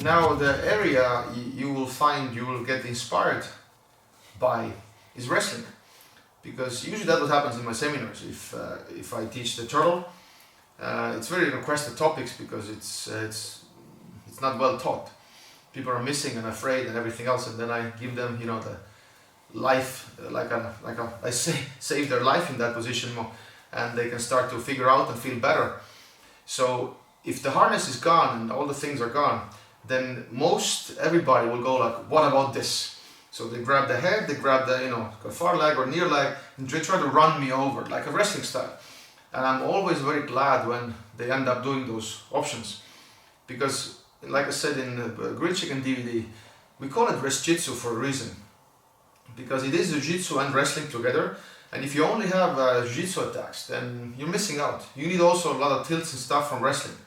Now the area you will find, you will get inspired by is wrestling, because usually that's what happens in my seminars. If I teach the turtle, it's very requested topics because it's not well taught. People are missing and afraid and everything else, and then I give them, you know, the life, I save their life in that position, and they can start to figure out and feel better. So if the harness is gone and all the things are gone, then everybody will go like, what about this? So they grab the head, they grab the, you know, far leg or near leg, and they try to run me over like a wrestling style. And I'm always very glad when they end up doing those options, because like I said in the Grilled Chicken DVD, we call it Rest-Jitsu for a reason, because it is Jiu-Jitsu and wrestling together. And if you only have Jiu-Jitsu attacks, then you're missing out. You need also a lot of tilts and stuff from wrestling.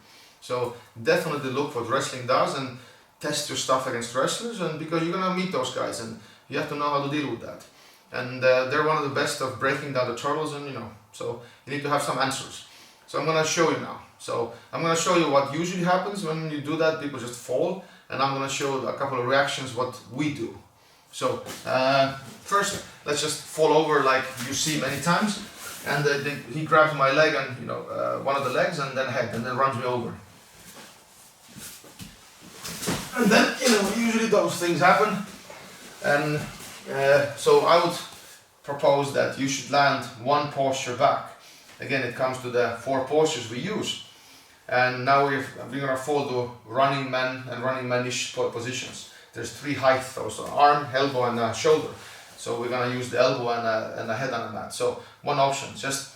So definitely look what wrestling does and test your stuff against wrestlers, and because you're gonna meet those guys and you have to know how to deal with that. And they're one of the best of breaking down the turtles, and you know, so you need to have some answers. So I'm gonna show you now. So I'm gonna show you what usually happens when you do that. People just fall, and I'm gonna show a couple of reactions what we do. So first, let's just fall over like you see many times, and he grabs my leg and, you know, one of the legs and then head, and then runs me over. And then, you know, usually those things happen, and so I would propose that you should land one posture back. Again, it comes to the 4 postures we use, and now we're gonna fall to running man and running manish positions. There's 3 heights, also arm, elbow, and shoulder. So we're gonna use the elbow and the head on the mat. So one option, just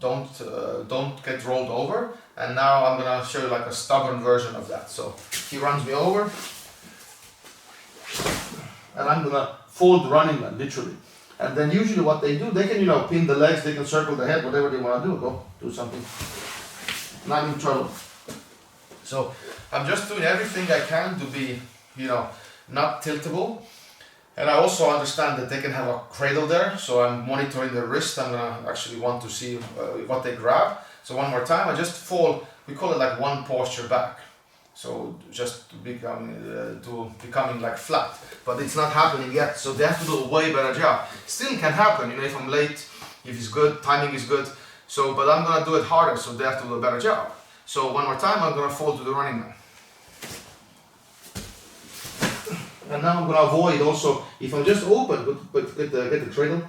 don't get rolled over. And now I'm gonna show you like a stubborn version of that. So he runs me over, and I'm gonna fold running man, literally. And then usually what they do, they can, you know, pin the legs, they can circle the head, whatever they wanna do. Go do something. Not in trouble. So I'm just doing everything I can to be, you know, not tiltable. And I also understand that they can have a cradle there, so I'm monitoring their wrist. I'm gonna actually want to see what they grab. So one more time, I just fall, we call it like one posture back. So just to becoming like flat, but it's not happening yet. So they have to do a way better job. Still can happen, you know, if I'm late, if it's good, timing is good. So, but I'm gonna do it harder, so they have to do a better job. So one more time, I'm gonna fall to the running man. And now I'm gonna avoid also, if I'm just open, but get the cradle.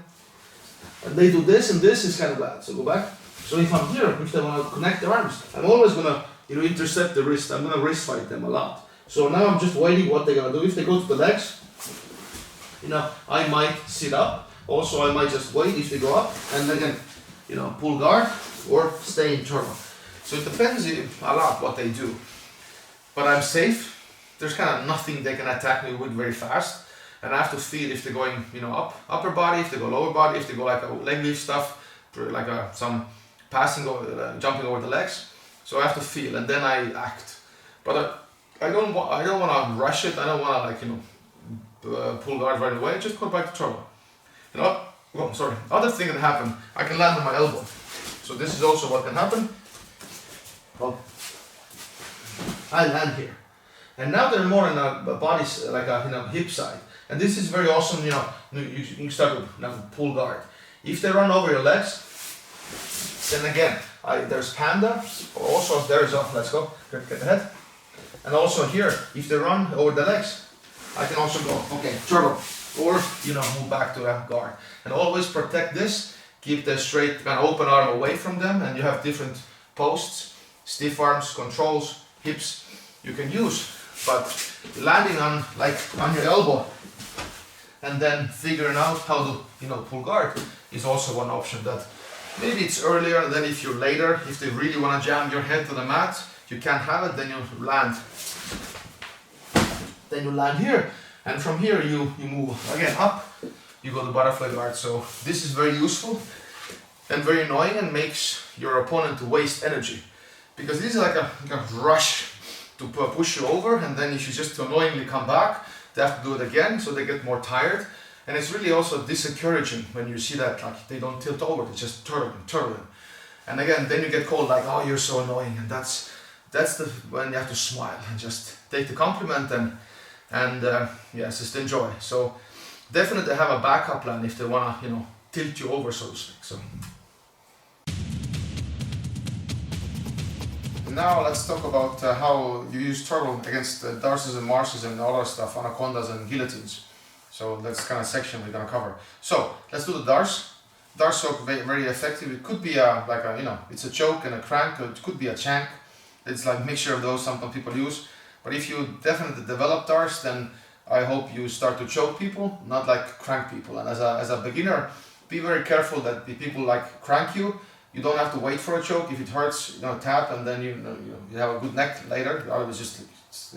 And they do this, and this is kind of bad, so go back. So if I'm here, if they wanna connect their arms, I'm always gonna, you know, intercept the wrist. I'm gonna wrist fight them a lot. So now I'm just waiting what they're gonna do. If they go to the legs, you know, I might sit up. Also, I might just wait if they go up, and again, you know, pull guard or stay in turbo. So it depends a lot what they do. But I'm safe. There's kind of nothing they can attack me with very fast. And I have to feel if they're going, you know, upper body, if they go lower body, if they go like a leg lift stuff, like some passing or jumping over the legs. So I have to feel, and then I act. But I don't want to rush it. I don't want to, like, you know, pull guard right away. Just go back to turbo. You know, oh, sorry. Other thing that happened, I can land on my elbow. So this is also what can happen. Well, I land here. And now they're more in a body, like a, you know, hip side. And this is very awesome, you know, you start to pull guard. If they run over your legs, then again, there's panda, also there's a, let's go, get the head. And also here, if they run over the legs, I can also go, okay, turbo, or, you know, move back to a guard. And always protect this, keep the straight, kind of open arm away from them, and you have different posts, stiff arms, controls, hips you can use. But landing on, like, on your elbow and then figuring out how to, you know, pull guard is also one option. That maybe it's earlier, than if you're later, if they really want to jam your head to the mat, you can't have it, then you land. Then you land here, and from here you move again up, you go to butterfly guard. So this is very useful and very annoying, and makes your opponent to waste energy, because this is like a rush to push you over, and then if you just annoyingly come back, they have to do it again, so they get more tired. And it's really also disencouraging when you see that, like, they don't tilt over, they just turtle. And again, then you get called like, oh, you're so annoying, and that's that's the when you have to smile and just take the compliment and yes, just enjoy. So definitely have a backup plan if they wanna, you know, tilt you over, so to speak. So now let's talk about how you use turtle against darces and marshes and other stuff, anacondas and guillotines. So that's kind of section we're gonna cover. So let's do the darce. Darce choke, very effective. It could be like a, you know, it's a choke and a crank. It could be a chank. It's like a mixture of those. Sometimes people use. But if you definitely develop darce, then I hope you start to choke people, not like crank people. And as a beginner, be very careful that the people like crank you. You don't have to wait for a choke. If it hurts, you know, tap, and then you have a good neck later. Otherwise, just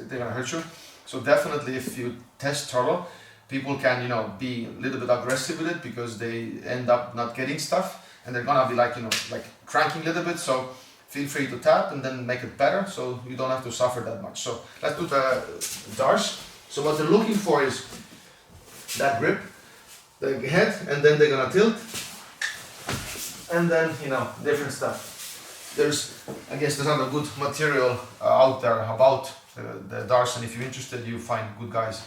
they're gonna hurt you. So definitely, if you test turtle, people can, you know, be a little bit aggressive with it because they end up not getting stuff, and they're gonna be like, you know, like cranking a little bit. So feel free to tap and then make it better, so you don't have to suffer that much. So let's do the darce. So what they're looking for is that grip, the head, and then they're gonna tilt, and then, you know, different stuff. I guess there's other good material out there about the darce, and if you're interested, you find good guys.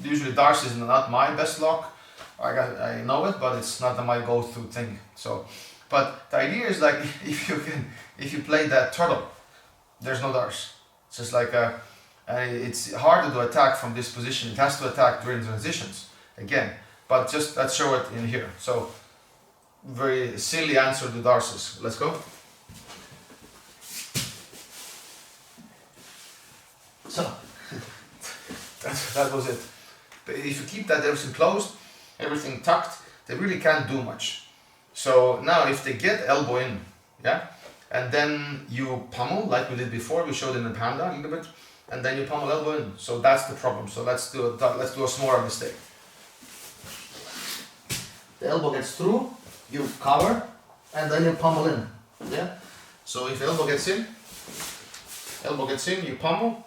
Usually darce is not my best lock. I know it, but it's not my go-to thing. So, but the idea is like if you play that turtle, there's no darce. It's just like it's harder to attack from this position. It has to attack during transitions again. But just let's show it in here. So very silly answer to darces. Let's go. So that was it. But if you keep that everything closed, everything tucked, they really can't do much. So now if they get elbow in, yeah, and then you pummel like we did before, we showed in the panda a little bit, and then you pummel elbow in. So that's the problem. So let's do a smaller mistake. The elbow gets through, you cover, and then you pummel in. Yeah. So if elbow gets in, you pummel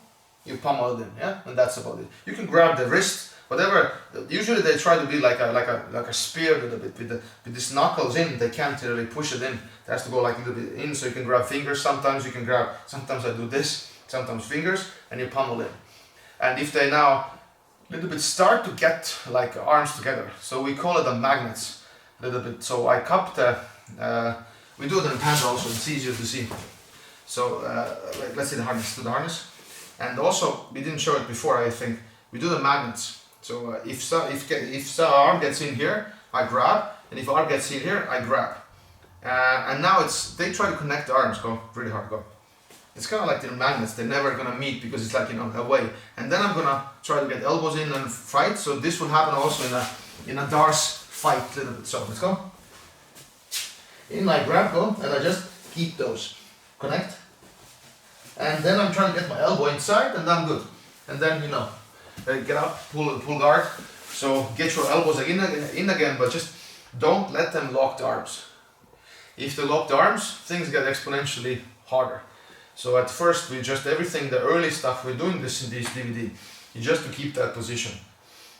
it in. Yeah, and that's about it. You can grab the wrist, whatever. Usually they try to be like a spear a little bit with these knuckles in. They can't really push it in. It has to go like a little bit in. So you can grab fingers. Sometimes you can grab. Sometimes I do this. Sometimes fingers, and you pummel in. And if they now a little bit start to get like arms together, so we call it a magnets a little bit. So I cup the. We do it in panda also. It's easier to see. So like, let's see the harness. Do the harness. And also, we didn't show it before, I think, we do the magnets. So if the arm gets in here, I grab, and if arm gets in here, I grab. And now they try to connect the arms, go really hard, go. It's kind of like they're magnets, they're never gonna meet because it's like, you know, away. And then I'm gonna try to get elbows in and fight, so this will happen also in a darce fight a little bit. So let's go. In I grab, go, and I just keep those. Connect. And then I'm trying to get my elbow inside, and I'm good. And then, you know, get up, pull guard. So get your elbows in again, but just don't let them lock the arms. If they lock the arms, things get exponentially harder. So at first, we just everything, the early stuff we're doing this in this DVD, is just to keep that position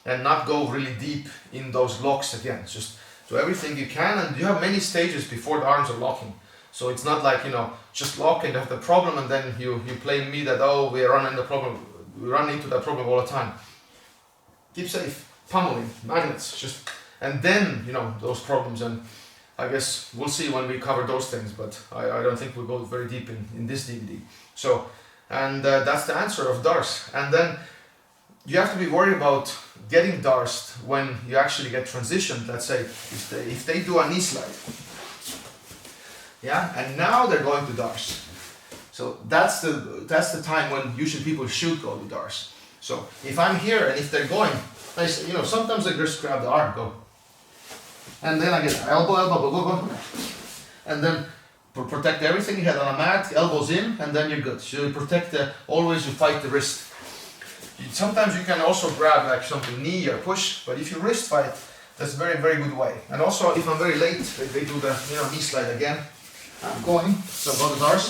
and not go really deep in those locks again. Just do everything you can, and you have many stages before the arms are locking. So it's not like, you know, just lock and have the problem, and then you blame me that, oh, we run into that problem all the time. Keep safe, pummeling, magnets, and then, you know, those problems, and I guess we'll see when we cover those things, but I don't think we'll go very deep in this DVD. So, and that's the answer of darce. And then you have to be worried about getting darced when you actually get transitioned. Let's say if they do a knee slide. Yeah, and now they're going to darce. So that's the time when usually people should go to darce. So if I'm here and if they're going, you know, sometimes I just grab the arm, go, and then I get elbow, go, and then protect everything. You head on a mat, elbows in, and then you're good. So you protect always you fight the wrist. Sometimes you can also grab like something knee or push, but if you wrist fight, that's a very, very good way. And also if I'm very late, they do the, you know, knee slide again. I'm going, so I've got the darce,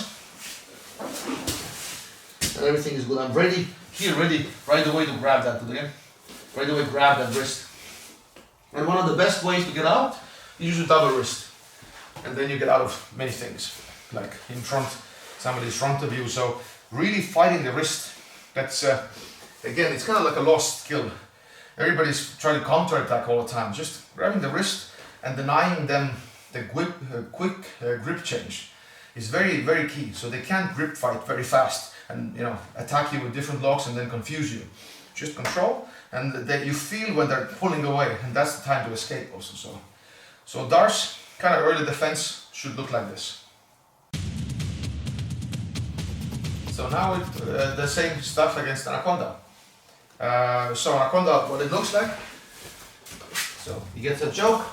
and everything is good. I'm ready right away to grab that again. Right away grab that wrist. And one of the best ways to get out, you use a double wrist. And then you get out of many things. Like in front, somebody's front of you. So really fighting the wrist. That's again, it's kind of like a lost skill. Everybody's trying to counter-attack all the time. Just grabbing the wrist and denying them the quick grip change is very, very key. So they can't grip fight very fast and attack you with different locks and then confuse you. Just control, and then you feel when they're pulling away, and that's the time to escape also. So D'Arce, kind of early defense, should look like this. So now the same stuff against Anaconda. So Anaconda, what it looks like. So he gets a choke,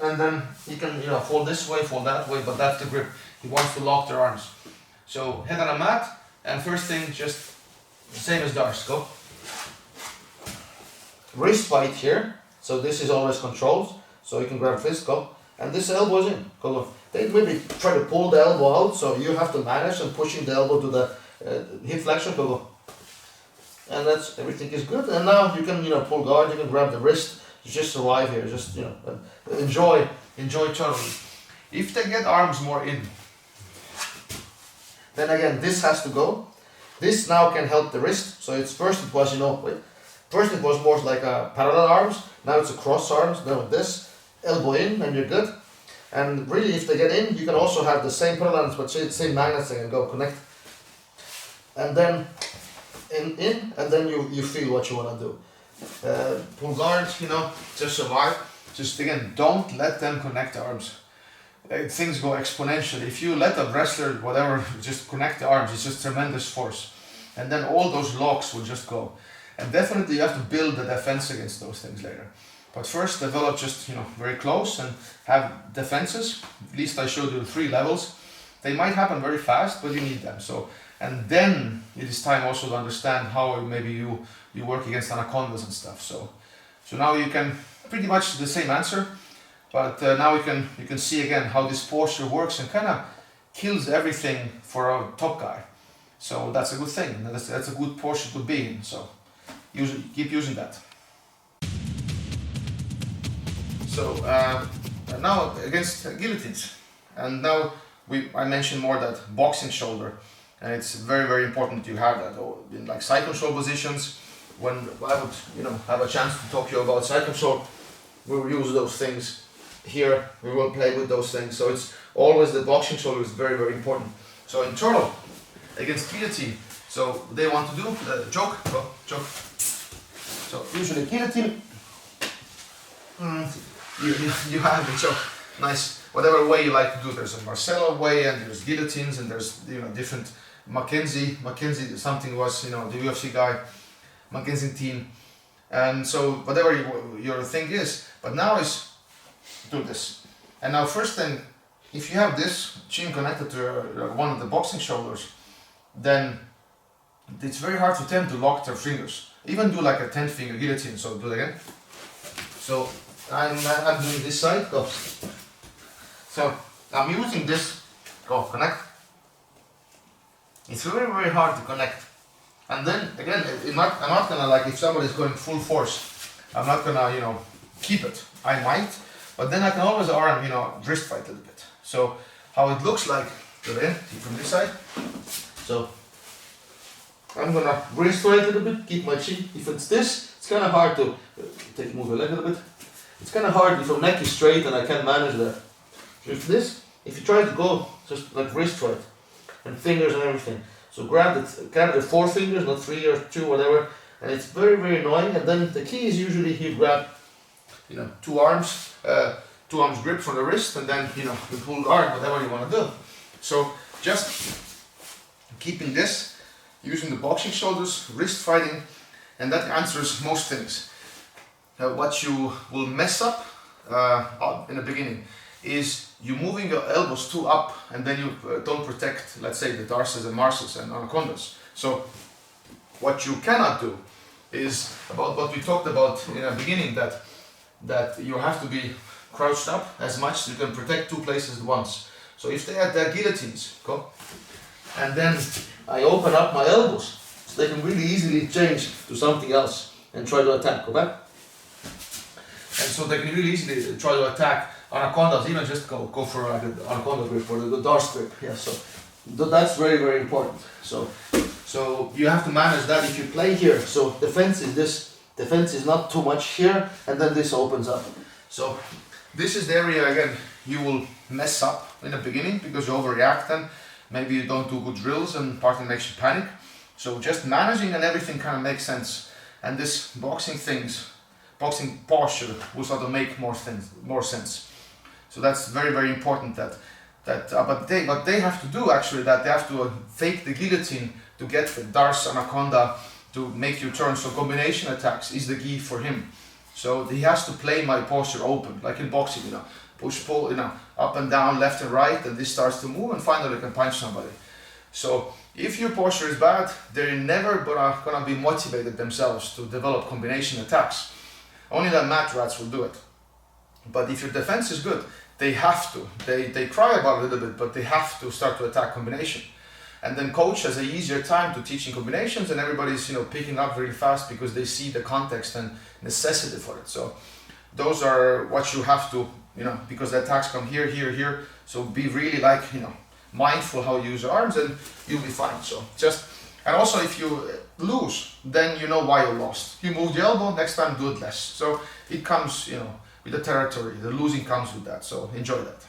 and then he can fall this way, fall that way, but that's the grip. He wants to lock their arms. So head on a mat, and first thing, just same as D'Arce, go. Wrist fight here, so this is always controlled, so you can grab fist, go. And this elbow is in, go. They maybe try to pull the elbow out, so you have to manage and pushing the elbow to the hip flexion, go. And that's, everything is good. And now you can pull guard, you can grab the wrist, just survive here, just enjoy totally. If they get arms more in, then again this has to go. This now can help the wrist. So it was first it was more like a parallel arms, now it's a cross arms, now with this, elbow in and you're good. And really if they get in, you can also have the same parallel arms but same magnets and go connect. And then in and then you feel what you want to do. Pull guard, just survive. Just again, don't let them connect the arms. Things go exponentially. If you let a wrestler, whatever, just connect the arms, it's just tremendous force. And then all those locks will just go. And definitely you have to build the defense against those things later. But first develop just, very close and have defenses. At least I showed you 3 levels. They might happen very fast, but you need them. So, and then it is time also to understand how maybe you work against anacondas and stuff. So now you can pretty much the same answer, but now you can see again how this posture works and kind of kills everything for a top guy. So that's a good thing. That's a good posture to be in. So keep using that. So now against guillotines, and now I mentioned more that boxing shoulder, and it's very, very important you have that in like side control positions. When I would have a chance to talk to you about side control, we will use those things here. We will play with those things. So it's always the boxing shoulder is very, very important. So in turtle against guillotine, so they want to do choke. So usually guillotine, you have the choke. Nice, whatever way you like to do. There's a Marcelo way, and there's guillotines, and there's different. Mackenzie something was the UFC guy, Mackenzie team, and so whatever your thing is. But now is do this, and now first thing, if you have this chin connected to one of the boxing shoulders, then it's very hard for them to lock their fingers. Even do like a 10-finger guillotine. So do it again. So I'm doing this side. Go. So I'm using this. Go connect. It's very, very hard to connect. And then again, I'm not gonna, like, if somebody's going full force, I'm not gonna keep it. I might, but then I can always arm wrist fight a little bit. So how it looks like again from this side. So I'm gonna wrist fight a little bit, keep my chin. If it's this, it's kind of hard to move the leg a little bit. It's kind of hard if your neck is straight and I can't manage that. If you try to go just like wrist fight and fingers and everything. So grab the 4 fingers, not 3 or 2, whatever, and it's very, very annoying. And then the key is usually you grab, 2 arms grip from the wrist, and then you pull guard, whatever you want to do. So just keeping this, using the boxing shoulders, wrist fighting, and that answers most things. What you will mess up in the beginning is you moving your elbows too up, and then you don't protect, let's say, the D'Arces and Marces and Anacondas. So what you cannot do is about what we talked about in the beginning, that you have to be crouched up as much so you can protect 2 places at once. So if they have their guillotines, go, and then I open up my elbows, so they can really easily change to something else and try to attack, go back. And so they can really easily try to attack Anacondas, even just go for like an Anaconda grip or the D'Arce grip. Yeah, so That's very, very important. So you have to manage that if you play here. So defense is this, defense is not too much here, and then this opens up. So this is the area again you will mess up in the beginning because you overreact and maybe you don't do good drills and partly makes you panic. So just managing and everything kind of makes sense. And this boxing posture will sort of make more sense. So that's very, very important but what they have to do actually, that they have to fake the guillotine to get the Darce Anaconda to make you turn. So combination attacks is the key for him. So he has to play my posture open, like in boxing, push, pull, up and down, left and right, and this starts to move, and finally can punch somebody. So if your posture is bad, they're never gonna be motivated themselves to develop combination attacks. Only the mat rats will do it. But if your defense is good, they have to. They cry about it a little bit, but they have to start to attack combination. And then coach has an easier time to teaching combinations, and everybody's picking up very fast because they see the context and necessity for it. So those are what you have to, because the attacks come here, here, here. So be really mindful how you use your arms, and you'll be fine. So and also if you lose, then you know why you lost. You move the elbow, next time do it less. So it comes, with the territory. The losing comes with that. So enjoy that.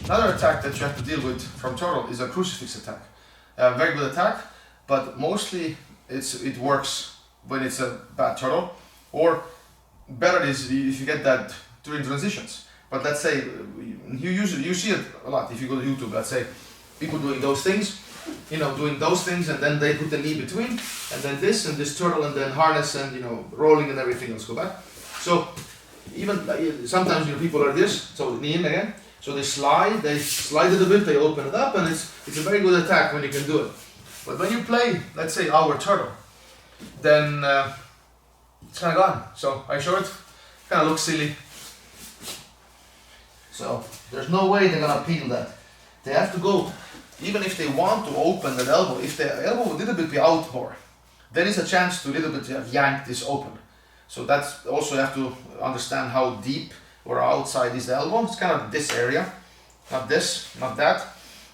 Another attack that you have to deal with from turtle is a crucifix attack. A very good attack, but mostly it works when it's a bad turtle, or better is if you get that during transitions. But let's say you see it a lot if you go to YouTube. Let's say people doing those things, and then they put the knee between, and then this turtle, and then harness, and rolling and everything else. Go back. So even sometimes people are this, so knee in again. So they slide it a bit, they open it up, and it's a very good attack when you can do it. But when you play, let's say our turtle, then it's kind of gone. So I show it, kind of looks silly. So there's no way they're gonna peel that. They have to go, even if they want to open that elbow, if the elbow would a little bit be out more, there is a chance to a little bit yank this open. So that's also you have to understand how deep or outside is the elbow. It's kind of this area, not this, not that.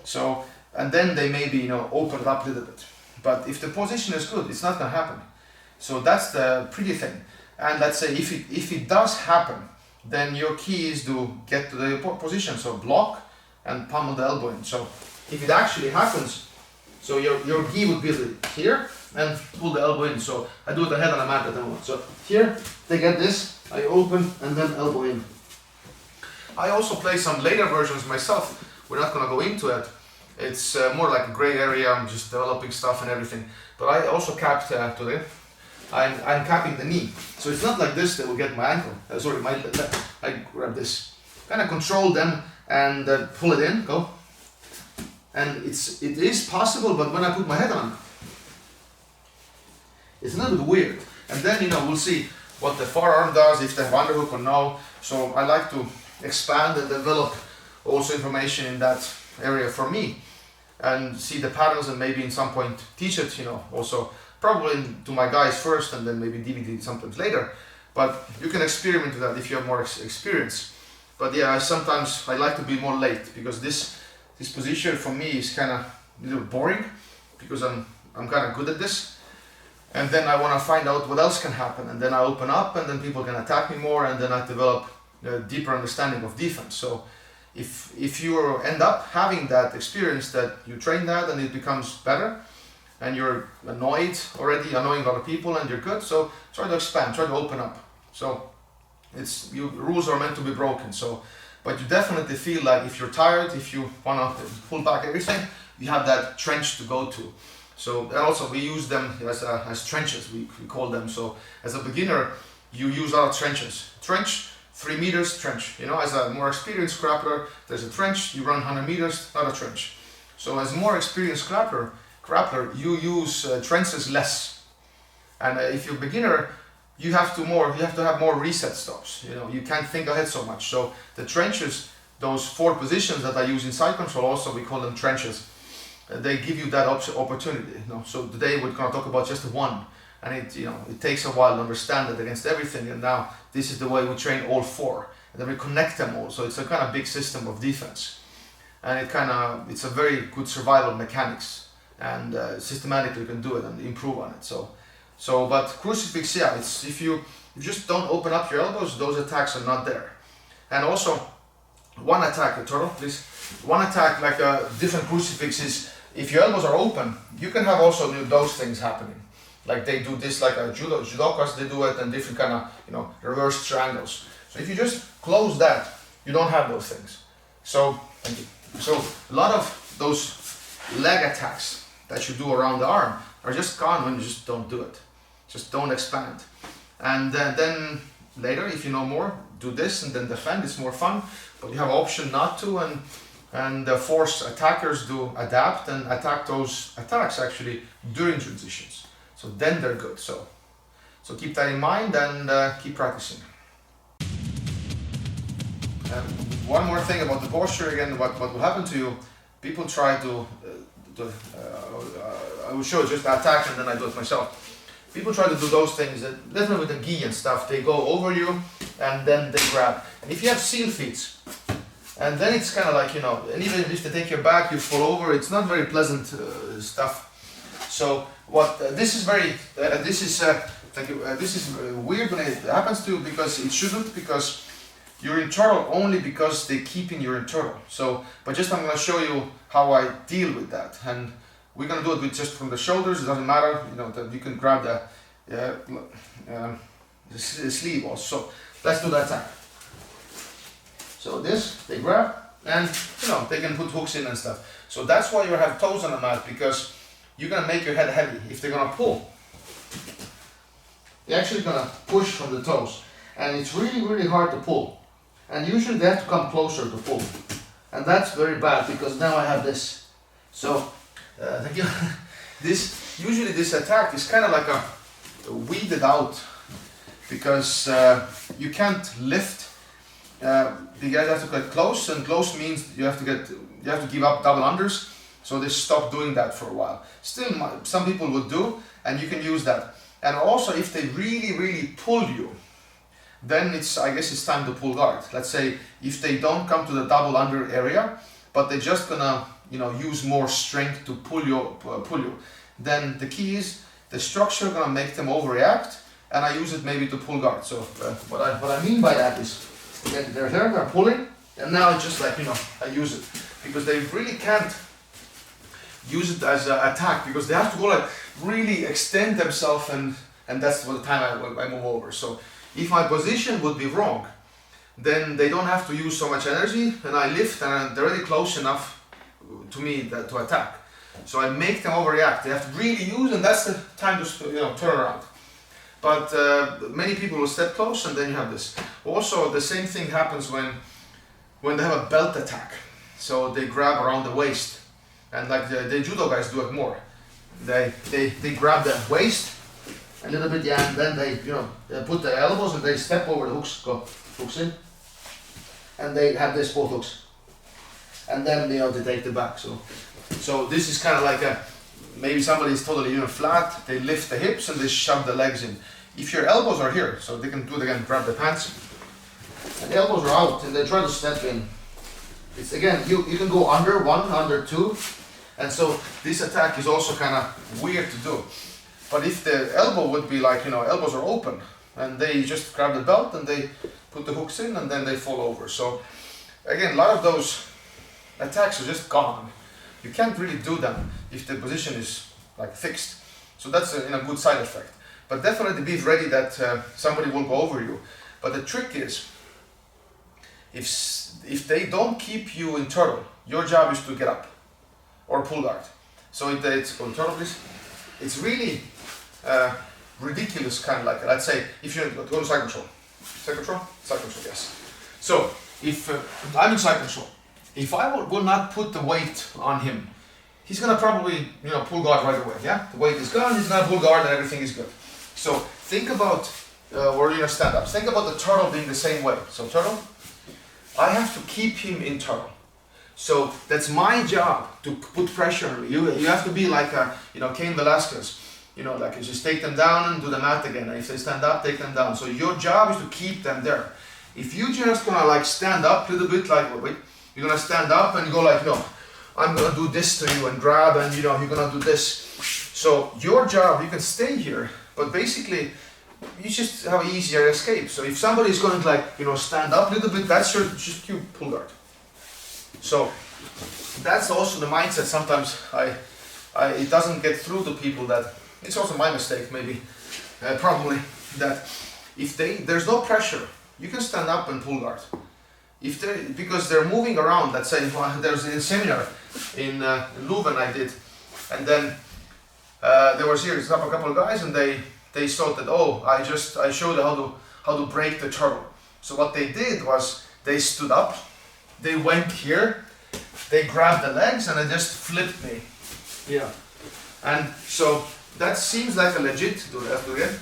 So, and then they maybe open it up a little bit. But if the position is good, it's not gonna happen. So that's the pretty thing. And let's say if it does happen, then your key is to get to the position. So block and pummel the elbow in. So if it actually happens, so your key would be here and pull the elbow in. So I do it ahead on the mat at the moment. So here they get this, I open and then elbow in. I also play some later versions myself. We're not gonna go into it. It's more like a gray area. I'm just developing stuff and everything. But I also capped today. I'm capping the knee. So it's not like this that will get my ankle. Sorry, I grab this. Kind of control them and pull it in, go. And it is possible, but when I put my head on, it's a little bit weird. And then, we'll see what the forearm does, if they have underhook or no. So I like to expand and develop also information in that area for me and see the patterns, and maybe in some point teach it, also probably to my guys first and then maybe DVD sometimes later. But you can experiment with that if you have more experience. But yeah, sometimes I like to be more late because this position for me is kind of a little boring because I'm kind of good at this. And then I want to find out what else can happen, and then I open up, and then people can attack me more, and then I develop a deeper understanding of defense. So if you end up having that experience, that you train that and it becomes better, and you're annoying a lot of people, and you're good, so try to expand, try to open up. So rules are meant to be broken. So, but you definitely feel like if you're tired, if you want to pull back everything, you have that trench to go to. So, and also we use them as trenches, we call them. So as a beginner, you use our trenches. Trench, 3 meters, trench. As a more experienced grappler, there's a trench, you run 100 meters, not a trench. So as a more experienced grappler, you use trenches less. And if you're a beginner, you have to have more reset stops. You can't think ahead so much. So the trenches, those 4 positions that I use in side control, also we call them trenches. They give you that opportunity. So today we're going to talk about just one, and it takes a while to understand it against everything. And now this is the way we train all 4, and then we connect them all. So it's a kind of big system of defense. and it's a very good survival mechanics, and systematically you can do it and improve on it. But crucifix, yeah, it's if you just don't open up your elbows, those attacks are not there. And also, one attack, a turtle, please. One attack, like a different crucifix, is if your elbows are open, you can have also those things happening. Like they do this, like a judokas, they do it, and different kind of reverse triangles. So if you just close that, you don't have those things. So a lot of those leg attacks that you do around the arm are just gone when you just don't do it. Just don't expand. And then later, if you know more, do this and then defend. It's more fun, but you have option not to, and force attackers to adapt and attack those attacks actually during transitions. So then they're good. So keep that in mind and keep practicing. One more thing about the posture again, what will happen to you, people try to I will show you just the attack and then I do it myself. People try to do those things, definitely with the gi and stuff, they go over you and then they grab. And if you have seal feet, and then it's kind of like, and even if they take your back, you fall over, it's not very pleasant stuff. So this is weird when it happens to you, because it shouldn't, because you're in turtle only because they keep in your internal. But I'm going to show you how I deal with that, and we're going to do it with just from the shoulders. It doesn't matter, that you can grab the sleeve also. So let's do the attack. So this, they grab, and they can put hooks in and stuff. So that's why you have toes on the mat, because you're going to make your head heavy. If they're going to pull, they're actually going to push from the toes, and it's really, really hard to pull. And usually they have to come closer to pull. And that's very bad, because now I have this. So, thank you. Usually this attack is kind of like a weeded out, because you can't lift. You guys have to get close, and close means you have to give up double unders. So they stop doing that for a while. Still, some people would do, and you can use that. And also, if they really, really pull you, then I guess it's time to pull guard. Let's say if they don't come to the double under area, but they're just gonna use more strength to pull you, then the key is the structure gonna make them overreact, and I use it maybe to pull guard. So what I mean by that is, again, they're there, they're pulling, and now it's just like I use it, because they really can't use it as an attack, because they have to go like really extend themselves, and that's what the time I move over. So if my position would be wrong, then they don't have to use so much energy, and I lift, and they're already close enough to me to attack. So I make them overreact. They have to really use, and that's the time to turn around. But many people will step close, and then you have this. Also, the same thing happens when they have a belt attack. So they grab around the waist, and like the judo guys do it more. They grab the waist a little bit, yeah, and then they put the elbows and they step over the hooks in, and they have this both hooks, and then they take the back. So this is kind of like maybe somebody is totally flat. They lift the hips and they shove the legs in. If your elbows are here, so they can do it again. Grab the pants, and the elbows are out, and they try to step in. It's again, you can go under one, under two, and so this attack is also kind of weird to do. But if the elbow would be like, elbows are open, and they just grab the belt and they put the hooks in, and then they fall over. So again, a lot of those attacks are just gone. You can't really do them if the position is like fixed. So that's a good side effect. But definitely be ready that somebody will go over you. But the trick is, if they don't keep you in turtle, your job is to get up or pull guard. So it's on turtle, please. It's really ridiculous, kind of like, let's say, if you go to side control. Side control? Side control, yes. So, if I'm in side control, if I will not put the weight on him, he's gonna probably, pull guard right away, yeah? The weight is gone, he's gonna pull guard and everything is good. So, think about where you're gonna stand up. Think about the turtle being the same way. So, turtle, I have to keep him in turtle. So, that's my job to put pressure on me. You have to be like, Cain Velasquez. Like you just take them down and do the mat again. And if they stand up, take them down. So your job is to keep them there. If you just gonna like stand up a little bit, like wait, You're gonna stand up and you go like, no, I'm gonna do this to you and grab and you're gonna do this. So your job, you can stay here, but basically you just have an easier escape. So if somebody is going to like, stand up a little bit, that's your just cue pull guard. So that's also the mindset sometimes it doesn't get through to people, that it's also my mistake maybe, probably, that if there's no pressure, you can stand up and pull guard. Because they're moving around. Let's say there's a seminar in Leuven I did, and then there was here a couple of guys, and they thought that, oh, I showed how to break the turtle. So what they did was they stood up, they went here, they grabbed the legs, and they just flipped me. Yeah. And so that seems like a legit to it.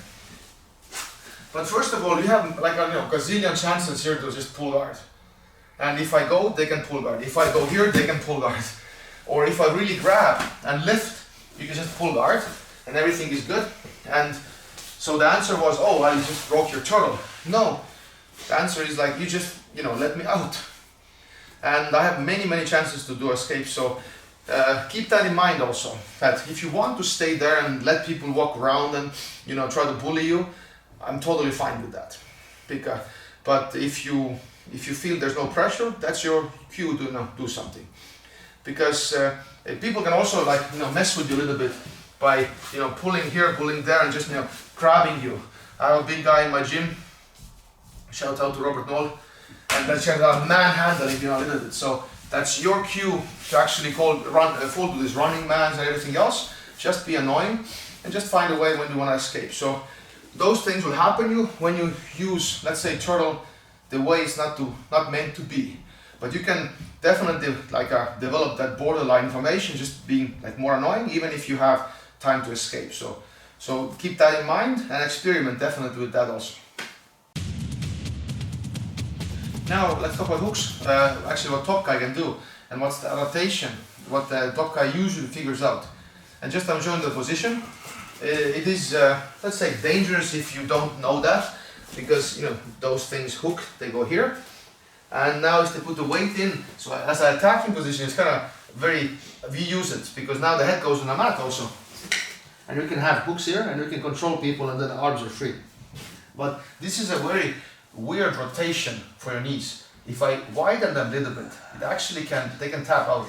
But first of all, you have like a gazillion chances here to just pull guard. And if I go, they can pull guard. If I go here, they can pull guard. Or if I really grab and lift, you can just pull guard and everything is good. And so the answer was, oh, I just broke your turtle. No, the answer is like, you just, let me out. And I have many, many chances to do escape. So keep that in mind also, that if you want to stay there and let people walk around and, try to bully you, I'm totally fine with that. But if you feel there's no pressure, that's your cue to do something. Because people can also mess with you a little bit by pulling here, pulling there, and just grabbing you. I have a big guy in my gym. Shout out to Robert Knoll, and that's manhandling a little bit. So that's your cue to actually fall to these running mans and everything else. Just be annoying and just find a way when you want to escape. So those things will happen you when you use, let's say, turtle the way it's not meant to be. But you can definitely develop that borderline information, just being more annoying, even if you have time to escape. So keep that in mind and experiment definitely with that also. Now let's talk about hooks. Actually, what top guy can do and what's the adaptation, what the top guy usually figures out. And just I'm showing the position. It is, let's say, dangerous if you don't know that, because those things hook, they go here. And now if they put the weight in, so as an attacking position, it's kind of we use it, because now the head goes on a mat also. And you can have hooks here, and you can control people, and then the arms are free. But this is a very weird rotation for your knees. If I widen them a little bit, it actually they can tap out.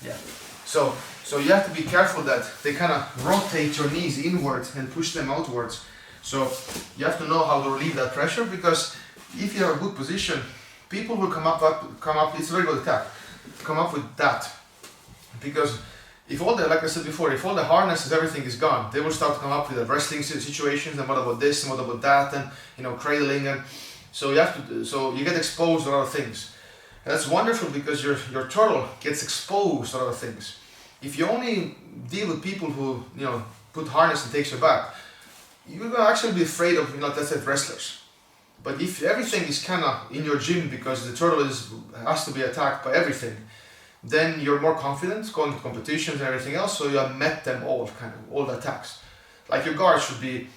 Yeah. So you have to be careful that they kind of rotate your knees inwards and push them outwards. So you have to know how to relieve that pressure, because if you have a good position, people will come up, it's a very good attack, come up with that. Because if like I said before, if all the harnesses, everything is gone, they will start to come up with the wrestling situations, and what about this, and what about that, and cradling, and so you get exposed to a lot of things. And that's wonderful, because your turtle gets exposed to a lot of things. If you only deal with people who put harness and takes you back, you're gonna actually be afraid of let's say wrestlers. But if everything is kind of in your gym, because the turtle has to be attacked by everything, then you're more confident going to competitions and everything else. So you have met them all, all the attacks. Like your guard should be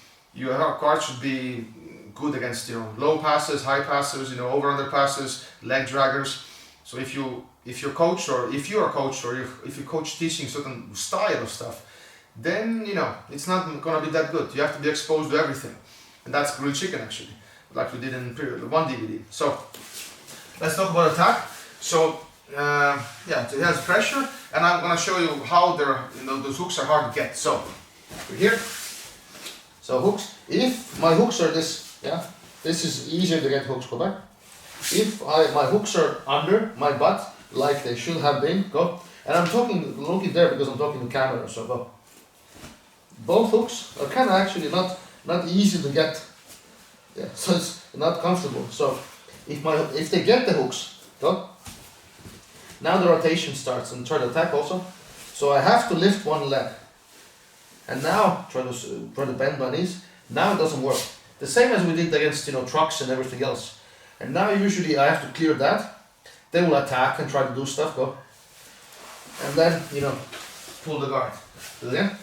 good against low passes, high passes, over under passes, leg draggers. So if you're coached, or if you are coached, or if you coach teaching certain style of stuff, then it's not gonna be that good. You have to be exposed to everything, and that's grilled chicken actually, like we did in one DVD. So let's talk about attack. So it has pressure, and I'm gonna show you how those hooks are hard to get. So we're here. So hooks. If my hooks are this, this is easier to get hooks. Go back. If my hooks are under my butt, like they should have been, go. And I'm looking there because I'm talking to camera, so go. Both hooks are kind of actually not easy to get. Yeah, so it's not comfortable. So if they get the hooks, go. Now the rotation starts and try to attack also. So I have to lift one leg. And now try to bend my knees. Now it doesn't work. The same as we did against trucks and everything else. And now usually I have to clear that. They will attack and try to do stuff, go. And then, pull the guard. Do it again.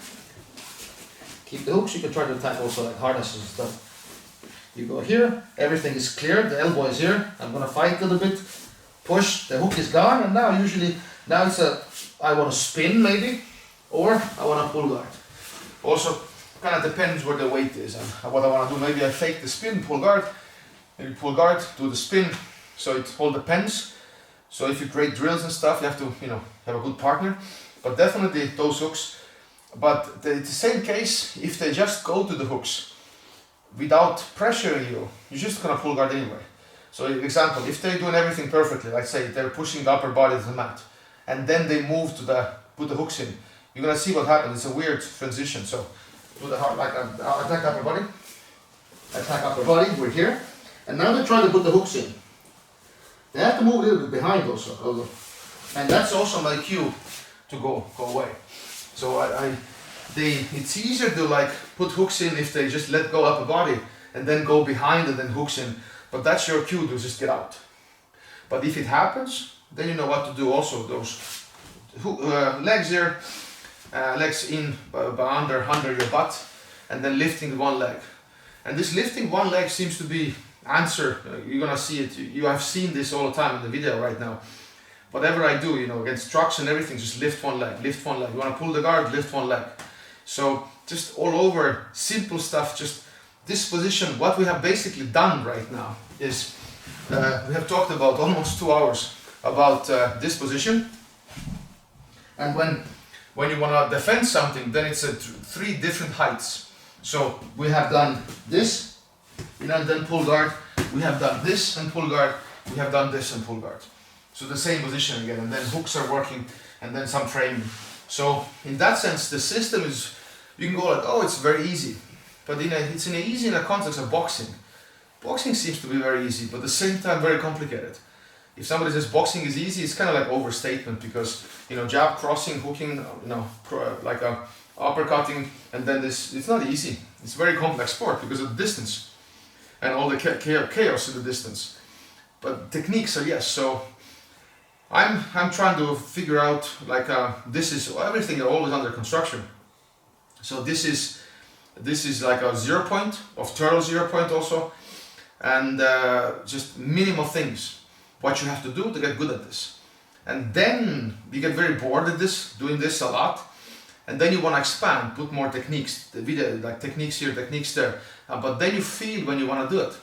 Keep the hooks, you can try to attack also like harnesses and stuff. You go here, everything is cleared, the elbow is here. I'm gonna fight a little bit. push, the hook is gone, and now usually, now it's I want to spin maybe, or I want to pull guard. Also, kind of depends where the weight is and what I want to do. Maybe I fake the spin, pull guard, maybe pull guard, do the spin, so it all depends. So if you create drills and stuff, you have to, have a good partner, but definitely those hooks. But it's the same case if they just go to the hooks without pressuring you, you're just gonna pull guard anyway. So example, if they're doing everything perfectly, like say they're pushing the upper body to the mat, and then they move to put the hooks in, you're gonna see what happens. It's a weird transition. So do the hard, like attack upper body, we're here, and now they're trying to put the hooks in. They have to move a little bit behind also, and that's also my cue to go away. So it's easier to like put hooks in if they just let go upper body and then go behind and then hooks in. But that's your cue to just get out. But if it happens, then you know what to do also. Those legs here, legs in under your butt, and then lifting one leg. And this lifting one leg seems to be answer. You're gonna see it. You have seen this all the time in the video right now. Whatever I do, against trucks and everything, just lift one leg, lift one leg. You wanna pull the guard, lift one leg. So just all over, simple stuff, just this position. What we have basically done right now is, we have talked about almost 2 hours about this position. And when you wanna defend something, then it's at 3 different heights. So we have done this, and then pull guard. We have done this and pull guard. We have done this and pull guard. So the same position again, and then hooks are working, and then some framing. So in that sense, the system is, you can go like, oh, it's very easy. But it's easy in a context of boxing. Boxing seems to be very easy, but at the same time very complicated. If somebody says boxing is easy, it's kind of like overstatement, because jab, crossing, hooking, like a uppercutting, and then this, it's not easy. It's a very complex sport because of the distance and all the chaos in the distance. But techniques are yes. So I'm trying to figure out, like, this is everything are always under construction. So this is like a 0 point of turtle 0 point also, and just minimal things what you have to do to get good at this. And then you get very bored at this, doing this a lot, and then you want to expand, put more techniques, the video, like techniques here, techniques there, but then you feel when you want to do it.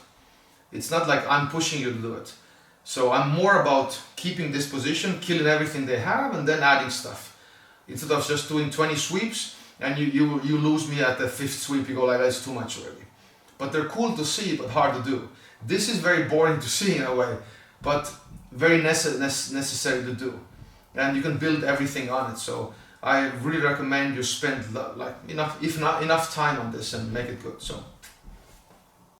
It's not like I'm pushing you to do it. So I'm more about keeping this position, killing everything they have, and then adding stuff. Instead of just doing 20 sweeps, and you lose me at the 5th sweep, you go like, that's too much already. But they're cool to see, but hard to do. This is very boring to see in a way, but very necessary to do. And you can build everything on it. So I really recommend you spend like enough time on this and make it good. So.